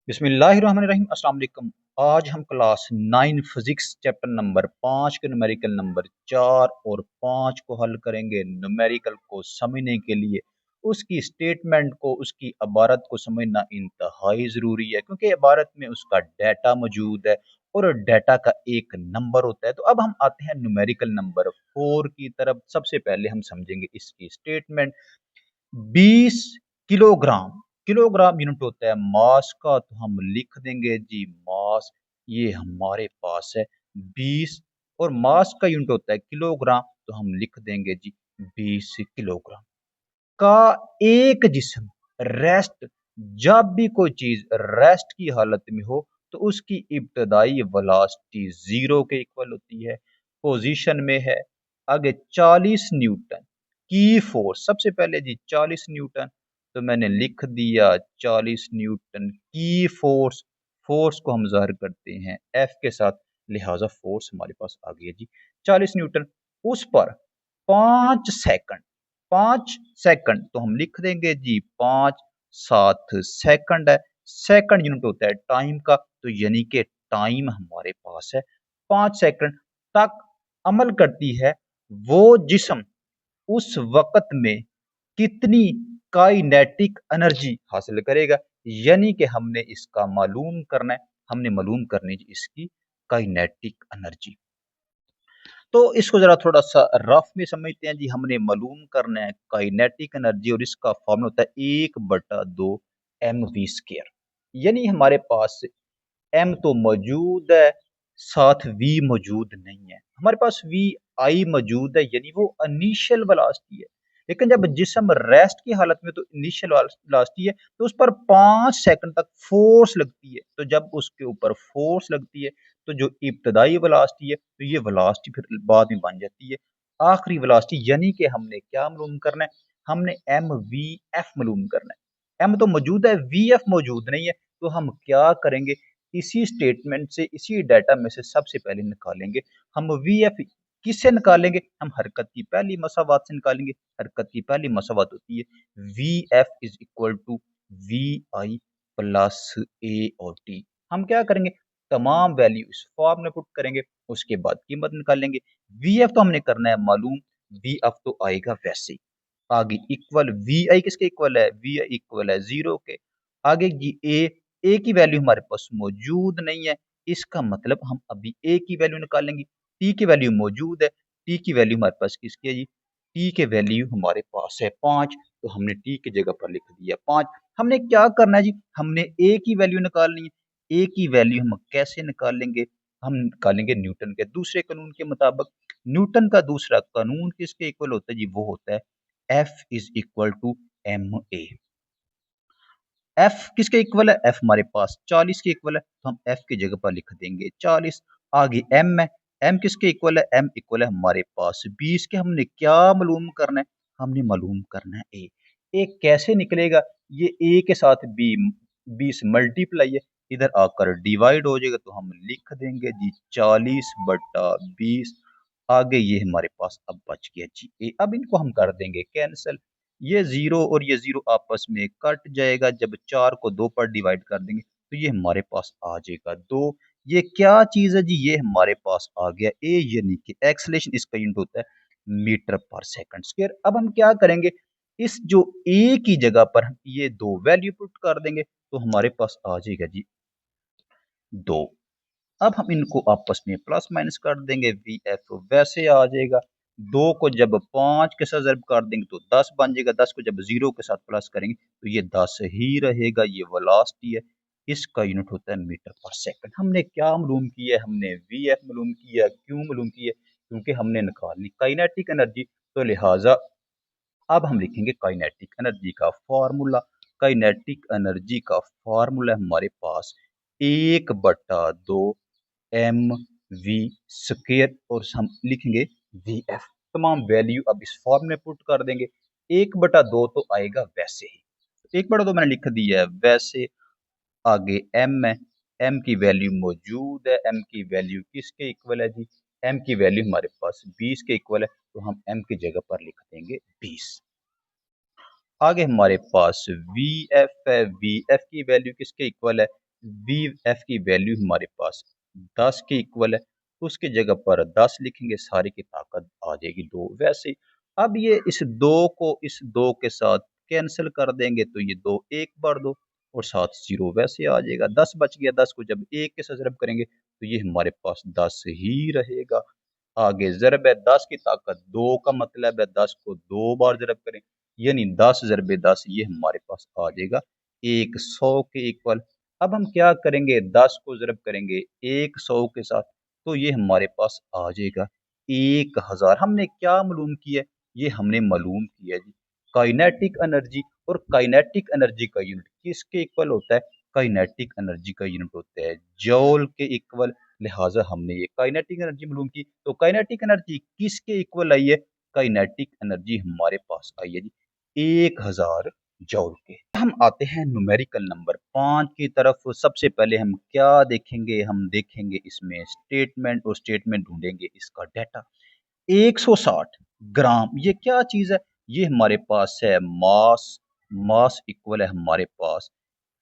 बिस्मिल्लाहिर्रहमानिर्रहीम। अस्सलाम वालेकुम। आज हम क्लास 9 फिजिक्स चैप्टर नंबर 5 के न्यूमेरिकल नंबर 4 और 5 को हल करेंगे। न्यूमेरिकल को समझने के लिए उसकी स्टेटमेंट को, उसकी इबारत को समझना इंतहाई ज़रूरी है, क्योंकि इबारत में उसका डाटा मौजूद है और डाटा का एक नंबर होता है। तो अब हम आते हैं न्यूमेरिकल नंबर 4 की तरफ। सबसे पहले हम समझेंगे इसकी स्टेटमेंट। 20 किलोग्राम, किलोग्राम यूनिट होता है मास का, तो हम लिख देंगे जी मास। ये हमारे पास है 20, और मास का यूनिट होता है किलोग्राम, तो हम लिख देंगे जी 20 किलोग्राम का एक जिस्म रेस्ट। जब भी कोई चीज रेस्ट की हालत में हो तो उसकी इब्तदाई वेलोसिटी जीरो के इक्वल होती है, पोजीशन में है। आगे 40 न्यूटन की फोर्स, सबसे पहले जी 40 न्यूटन, तो मैंने लिख दिया 40 न्यूटन की फोर्स। फोर्स को हम ज़ाहिर करते हैं एफ के साथ, लिहाजा फोर्स हमारे पास आ गई है जी 40 न्यूटन। उस पर 5 सेकंड, 5 सेकंड, तो हम लिख देंगे जी 5 7 सेकंड है। सेकंड यूनिट होता है टाइम का, तो यानी कि टाइम हमारे पास है 5 सेकंड तक अमल करती है वो जिस्म उस वक्त में कितनी काइनेटिक एनर्जी हासिल करेगा। यानी कि हमने इसका मालूम करना है, हमने मालूम करनी है इसकी काइनेटिक एनर्जी। तो इसको जरा थोड़ा सा रफ में समझते हैं जी। हमने मालूम करना है काइनेटिक एनर्जी, और इसका फॉर्मूला होता है 1/2 mv²। यानी हमारे पास एम तो मौजूद है, साथ वी मौजूद नहीं है। हमारे पास वी आई मौजूद है, यानी वो इनिशियल वेलोसिटी है। लेकिन जब जिस्म रेस्ट की हालत में तो इनिशियल वेलोसिटी है, तो उस पर 5 सेकंड तक फोर्स लगती है। तो जब उसके ऊपर फोर्स लगती है तो जो इब्तदाई वेलोसिटी है, तो ये वेलोसिटी फिर बाद में बन जाती है आखिरी वेलोसिटी। यानी कि हमने क्या मालूम करना है, हमने एम वी एफ मालूम करना है। एम तो मौजूद है, वी एफ मौजूद नहीं है। तो हम क्या करेंगे, इसी स्टेटमेंट से, इसी डाटा में से सबसे पहले निकालेंगे हम वी एफ। किससे निकालेंगे, हम हरकत की पहली मसावात से निकालेंगे। हरकत की पहली मसावात होती है V F is equal to V I plus A और टी। हम क्या करेंगे, तमाम वैल्यू इस फॉर्म में पुट करेंगे, उसके बाद कीमत निकालेंगे। वी एफ तो हमने करना है मालूम, वी एफ तो आएगा वैसे ही। आगे इक्वल वी आई किसके इक्वल है, वी आई इक्वल है 0 के। आगे जी ए की वैल्यू हमारे पास मौजूद नहीं है, इसका मतलब हम अभी ए की वैल्यू निकालेंगे। टी की वैल्यू मौजूद है, टी की वैल्यू हमारे पास किसकी है जी, टी के वैल्यू हमारे पास है 5, तो हमने टी की जगह पर लिख दिया 5। हमने क्या करना है जी, हमने ए की वैल्यू निकालनी है। ए की वैल्यू हम कैसे निकालेंगे, हम निकालेंगे न्यूटन के दूसरे कानून के मुताबिक। न्यूटन का दूसरा कानून किसके इक्वल होता है जी, वो होता है F is equal to M A. F किसके इक्वल है, एफ हमारे पास 40 के इक्वल है, तो हम एफ की जगह पर लिख देंगे 40। आगे एम है, एम किसके इक्वल है, एम इक्वल है हमारे पास 20 के। हमने क्या मालूम करना है, हमने मालूम करना है ए। ए कैसे निकलेगा, ये ए के साथ बी 20 मल्टीप्लाई है, इधर आकर डिवाइड हो जाएगा, तो हम लिख देंगे जी 40/20। आगे ये हमारे पास अब बच गया जी ए। अब इनको हम कर देंगे कैंसिल, ये 0 और ये 0 आपस में कट जाएगा। जब 4 को 2 पर डिवाइड कर देंगे तो ये हमारे पास आ जाएगा 2। ये क्या चीज है जी, ये हमारे पास आ गया ए, यानी कि एक्सेलरेशन इसका यूनिट होता है मीटर पर सेकंड स्क्वायर। अब हम क्या करेंगे, इस जो ए की जगह पर हम ये दो वैल्यू पुट कर देंगे, तो हमारे पास आ जाएगा जी 2। अब हम इनको आपस में प्लस माइनस कर देंगे, वी एफ वैसे आ जाएगा। 2 को जब 5 के साथ ज़र्ब कर देंगे तो 10 बन जाएगा, 10 को जब 0 के साथ प्लस करेंगे तो ये 10 ही रहेगा। ये वेलोसिटी है, इसका यूनिट होता है मीटर पर सेकंड। हमने क्या मालूम किया है, हमने वी एफ मालूम किया। क्यों मालूम किया, क्योंकि हमने निकालनी काइनेटिक एनर्जी, तो लिहाजा अब हम लिखेंगे काइनेटिक एनर्जी का फॉर्मूला। काइनेटिक एनर्जी का फॉर्मूला हमारे पास 1/2 एम वी स्क्र, और हम लिखेंगे वी एफ। तमाम वैल्यू अब इस फॉर्म में पुट कर देंगे। 1/2 तो आएगा वैसे ही, 1/2 मैंने लिख दिया है वैसे। आगे एम है, एम की वैल्यू मौजूद है। एम की वैल्यू किसके इक्वल है जी, एम की वैल्यू हमारे पास 20 के इक्वल है, तो हम एम की जगह पर लिख देंगे 20। आगे हमारे पास वी एफ है, वी एफ की वैल्यू किसके इक्वल है, वी एफ की वैल्यू हमारे पास 10 के इक्वल है, उसकी जगह पर 10 लिखेंगे, सारी की ताकत आ जाएगी 2। वैसे अब ये इस 2 को इस 2 के साथ कैंसिल कर देंगे तो ये 2 एक बार 2 और साथ 0 वैसे आ जाएगा। 10 बच गया, 10 को जब 1 के साथ ज़रब करेंगे तो ये हमारे पास 10 ही रहेगा। आगे ज़रब है 10 की ताकत 2 का मतलब है 10 को 2 बार ज़रब करें, यानी 10 ज़रब 10 ये हमारे पास आ जाएगा 100 के इक्वल। अब हम क्या करेंगे, 10 को ज़रब करेंगे 100 के साथ तो ये हमारे पास आ जाएगा 1000। हमने क्या मालूम किया है, ये हमने मालूम किया जी काइनेटिक एनर्जी। और काइनेटिक एनर्जी का यूनिट किसके इक्वल होता है, काइनेटिक एनर्जी का यूनिट होता है जॉल के इक्वल। लिहाजा हमने ये काइनेटिक एनर्जी मालूम की। तो काइनेटिक एनर्जी किसके इक्वल आई है, काइनेटिक एनर्जी हमारे पास आई है जी 1000 जॉल के। हम आते हैं न्यूमेरिकल नंबर 5 की तरफ। सबसे पहले हम क्या देखेंगे, हम देखेंगे इसमें स्टेटमेंट और स्टेटमेंट ढूंढेंगे इसका डाटा। 160 ग्राम ये क्या चीज है, ये हमारे पास है मास। मास इक्वल है हमारे पास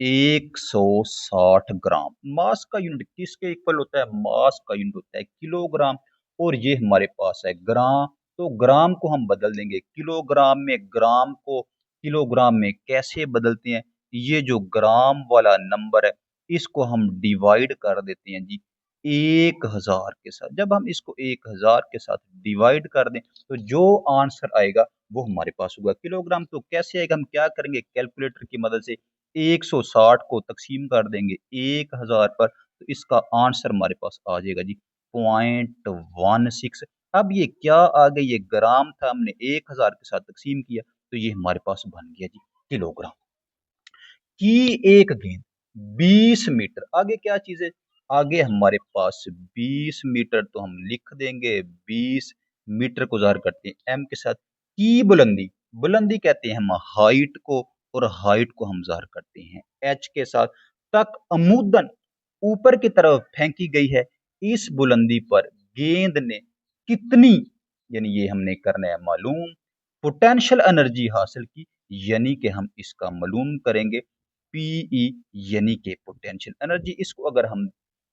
160 ग्राम। मास का यूनिट किसके इक्वल होता है, मास का यूनिट होता है किलोग्राम। और ये हमारे पास है ग्राम, तो ग्राम को हम बदल देंगे किलोग्राम में। ग्राम को किलोग्राम में कैसे बदलते हैं, ये जो ग्राम वाला नंबर है इसको हम डिवाइड कर देते हैं जी 1000 के साथ। जब हम इसको 1000 के साथ डिवाइड कर दें तो जो आंसर आएगा वो हमारे पास होगा किलोग्राम। तो कैसे आएगा, हम क्या करेंगे, कैलकुलेटर की मदद से 160 को तकसीम कर देंगे 1000 पर, तो इसका आंसर हमारे पास आ जाएगा जी 0.16। अब ये क्या आ गया, ये ग्राम था, हमने 1000 के साथ तकसीम किया तो ये हमारे पास बन गया जी किलोग्राम। की एक गेंद 20 मीटर, आगे क्या चीज है, आगे हमारे पास 20 मीटर, तो हम लिख देंगे 20 मीटर को ज़ाहिर करते हैं एम के साथ। की बुलंदी, बुलंदी कहते हैं हम हाइट को, और हाइट को हम ज़ाहिर करते हैं एच के साथ। तक अमूदन ऊपर की तरफ फेंकी गई है, इस बुलंदी पर गेंद ने कितनी, यानी ये हमने करना है मालूम, पोटेंशियल एनर्जी हासिल की, यानी कि हम इसका मालूम करेंगे पीई, यानी कि पोटेंशियल एनर्जी। इसको अगर हम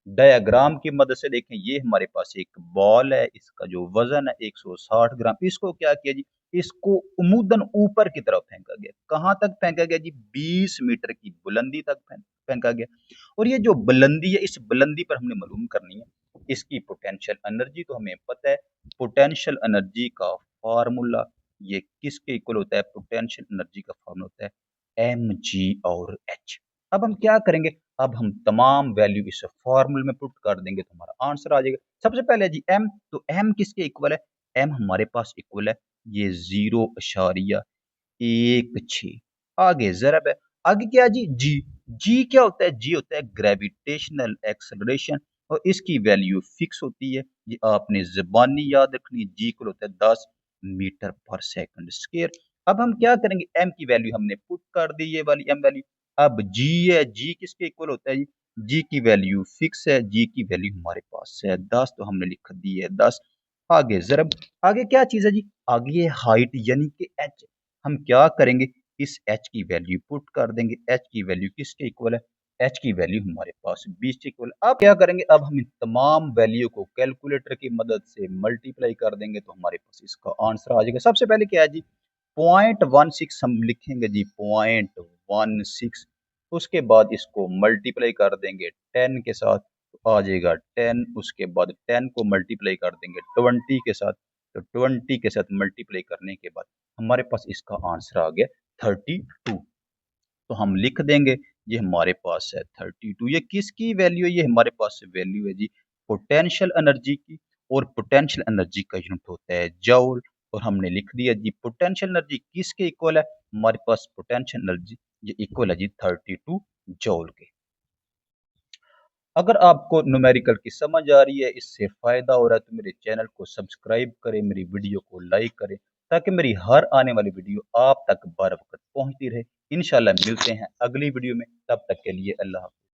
डायग्राम की मदद से देखें, ये हमारे पास एक बॉल है, इसका जो वजन है 160 ग्राम। इसको क्या किया जी, इसको उमूदन ऊपर की तरफ फेंका गया। कहां तक फेंका गया जी, 20 मीटर की बुलंदी तक फेंका गया। और ये जो बुलंदी है, इस बुलंदी पर हमने मालूम करनी है इसकी पोटेंशियल एनर्जी। तो हमें पता है पोटेंशियल एनर्जी का फार्मूला ये किसके इक्वल होता है, पोटेंशियल एनर्जी का फार्मूला होता है एम जी और एच। अब हम क्या करेंगे, अब हम तमाम वैल्यू इस फॉर्मूले में पुट कर देंगे तो हमारा आंसर आ जाएगा। सबसे पहले जी एम, तो एम किसके इक्वल है, एम हमारे पास इक्वल है ये 0.16। आगे ज़रब है, आगे क्या जी, जी। जी क्या होता है, जी होता है ग्रेविटेशनल एक्सेलरेशन, और इसकी वैल्यू फिक्स होती है, ये आपने ज़बानी याद रखनी। जी इक्वल होता है 10 मीटर पर सेकंड स्क्वायर। अब हम क्या करेंगे, एम की वैल्यू हमने पुट कर दी, ये वाली एम वैल्यू। अब जी है, जी किसके इक्वल होता है जी, जी की वैल्यू फिक्स है, जी की वैल्यू हमारे पास है 10, तो हमने लिख दी है 10। आगे ज़रब, आगे क्या चीज़ है जी, आगे ये हाइट यानी कि एच। हम क्या करेंगे, इस एच की वैल्यू पुट कर देंगे। एच की वैल्यू किसके इक्वल है, एच की वैल्यू हमारे पास 20 के इक्वल। अब क्या करेंगे, अब हम इन तमाम वैल्यू को कैलकुलेटर की मदद से मल्टीप्लाई कर देंगे तो हमारे पास इसका आंसर आ जाएगा। सबसे पहले क्या है जी, 0.16 हम लिखेंगे जी 0.16। उसके बाद इसको मल्टीप्लाई कर देंगे 10 के साथ तो आ जाएगा 10। उसके बाद 10 को मल्टीप्लाई कर देंगे 20 के साथ, तो 20 के साथ मल्टीप्लाई करने के बाद हमारे पास इसका आंसर आ गया 32। तो हम लिख देंगे ये हमारे पास है 32। ये किसकी वैल्यू है, ये हमारे पास वैल्यू है जी पोटेंशियल एनर्जी की। और पोटेंशियल एनर्जी का यूनिट होता है जूल। और हमने लिख दिया जी पोटेंशियल एनर्जी किसके इक्वल है, हमारे पास पोटेंशियल एनर्जी ये इक्वल है जी 32 जूल के। अगर आपको न्यूमेरिकल की समझ आ रही है, इससे फायदा हो रहा है, तो मेरे चैनल को सब्सक्राइब करें, मेरी वीडियो को लाइक करें, ताकि मेरी हर आने वाली वीडियो आप तक बर वक्त पहुंचती रहे। इंशाल्लाह मिलते हैं अगली वीडियो में, तब तक के लिए अल्लाह हाफ़िज़।